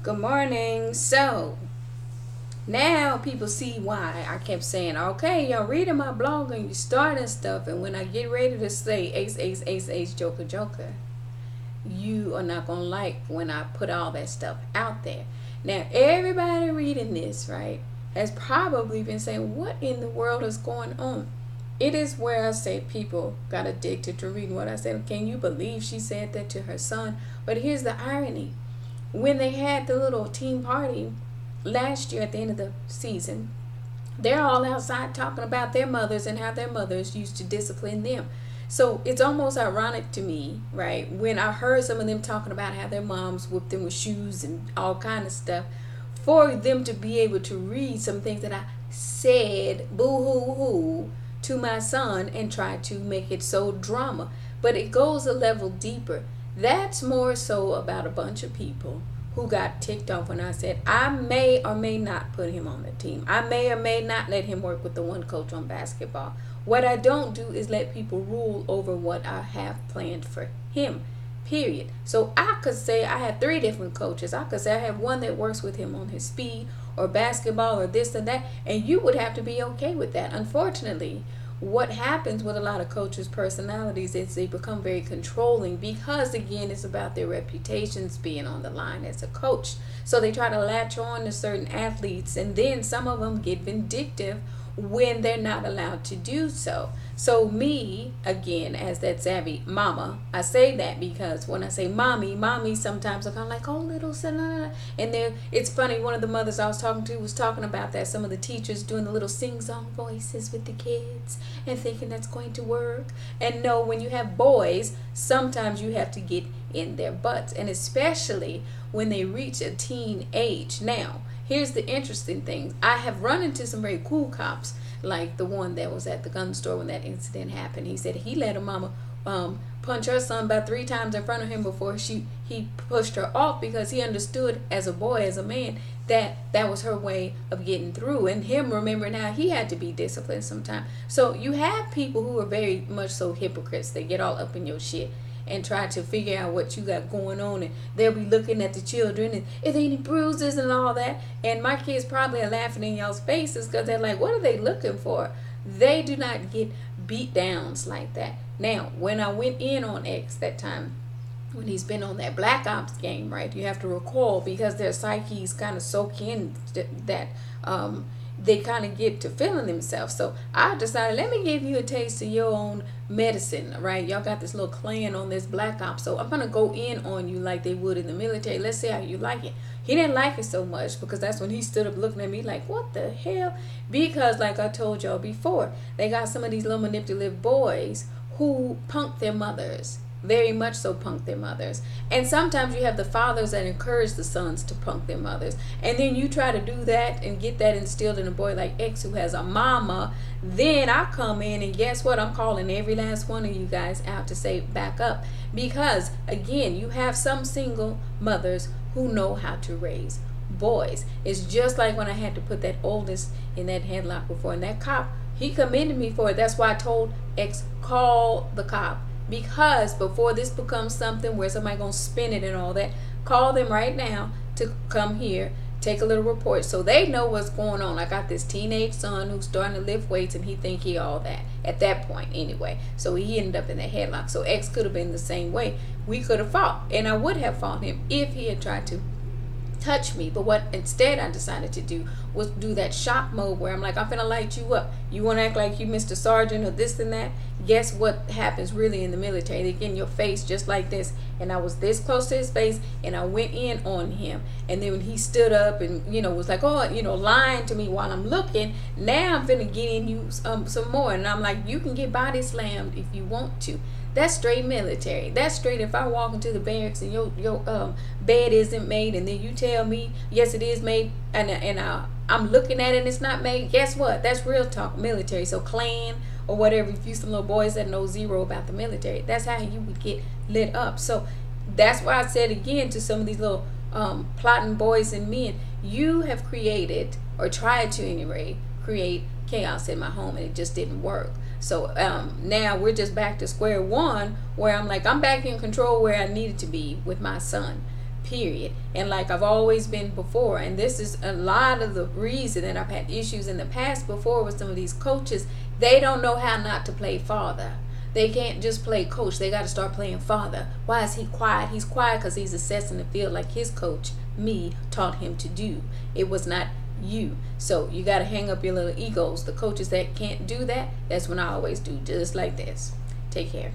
Good morning. So now people see why I kept saying, okay, y'all reading my blog and you starting stuff, and when I get ready to say ace, ace, ace, ace, joker, joker, you are not gonna like when I put all that stuff out there. Now everybody reading this, right, has probably been saying, what in the world is going on? It is where I say people got addicted to reading what I said. Can you believe she said that to her son? But here's the irony. When they had the little team party last year at the end of the season, they're all outside talking about their mothers and how their mothers used to discipline them. So it's almost ironic to me, right, when I heard some of them talking about how their moms whipped them with shoes and all kind of stuff, for them to be able to read some things that I said boo-hoo-hoo to my son and try to make it so drama. But it goes a level deeper. That's more so about a bunch of people who got ticked off when I said I may or may not put him on the team. I may or may not let him work with the one coach on basketball. What I don't do is let people rule over what I have planned for him, period. So I could say I have 3 different coaches. I could say I have one that works with him on his speed or basketball or this and that, and you would have to be okay with that. Unfortunately, what happens with a lot of coaches' personalities is they become very controlling because, again, it's about their reputations being on the line as a coach. So they try to latch on to certain athletes, and then some of them get vindictive when they're not allowed to do so. So me, again, as that savvy mama, I say that because when I say mommy sometimes are kind of like, oh, little son. And then it's funny, one of the mothers I was talking to was talking about that, some of the teachers doing the little sing-song voices with the kids and thinking that's going to work. And no, when you have boys, sometimes you have to get in their butts, and especially when they reach a teen age. Now, here's the interesting thing. I have run into some very cool cops, like the one that was at the gun store when that incident happened. He said he let a mama punch her son about 3 times in front of him before he pushed her off, because he understood as a boy, as a man, that was her way of getting through, and him remembering how he had to be disciplined sometime. So you have people who are very much so hypocrites. They get all up in your shit and try to figure out what you got going on, and they'll be looking at the children and is there any bruises and all that, and my kids probably are laughing in y'all's faces because they're like, what are they looking for? They do not get beat downs like that. Now, when I went in on X that time, when he's been on that Black Ops game, right, you have to recall, because their psyches kind of soak in that they kind of get to feeling themselves. So I decided, let me give you a taste of your own medicine, right? Y'all got this little clan on this Black Ops, so I'm going to go in on you like they would in the military. Let's see how you like it. He didn't like it so much, because that's when he stood up looking at me like, what the hell? Because like I told y'all before, they got some of these little manipulative boys who punk their mothers. Very much so punk their mothers. And sometimes you have the fathers that encourage the sons to punk their mothers. And then you try to do that and get that instilled in a boy like X who has a mama. Then I come in and guess what? I'm calling every last one of you guys out to say back up. Because again, you have some single mothers who know how to raise boys. It's just like when I had to put that oldest in that headlock before. And that cop, he commended me for it. That's why I told X, call the cop. Because before this becomes something where somebody gonna spin it and all that, call them right now to come here, take a little report so they know what's going on. I got this teenage son who's starting to lift weights and he think he all that at that point anyway. So he ended up in the headlock. So X could have been the same way. We could have fought, and I would have fought him if he had tried to touch me. But what instead I decided to do was do that shock mode where I'm like, I'm finna light you up. You want to act like you Mr. Sergeant or this and that? Guess what happens really in the military? They get in your face just like this. And I was this close to his face, and I went in on him. And then when he stood up and was like, oh, lying to me while I'm looking, now I'm finna get in you some more. And I'm like, you can get body slammed if you want to. That's straight military. That's straight. If I walk into the barracks and your bed isn't made, and then you tell me yes it is made, and I'm looking at it and it's not made, guess what? That's real talk military. So Klan or whatever, if you some little boys that know zero about the military, that's how you would get lit up. So that's why I said again to some of these little plotting boys and men, you have created, or tried to anyway, create chaos in my home, and it just didn't work. So now we're just back to square one, where I'm like, I'm back in control where I needed to be with my son, period. And like I've always been before, and this is a lot of the reason that I've had issues in the past before with some of these coaches. They don't know how not to play father. They can't just play coach. They got to start playing father. Why is he quiet? He's quiet because he's assessing the field like his coach, me, taught him to do. It was not you. So you got to hang up your little egos. The coaches that can't do that, that's when I always do just like this. Take care.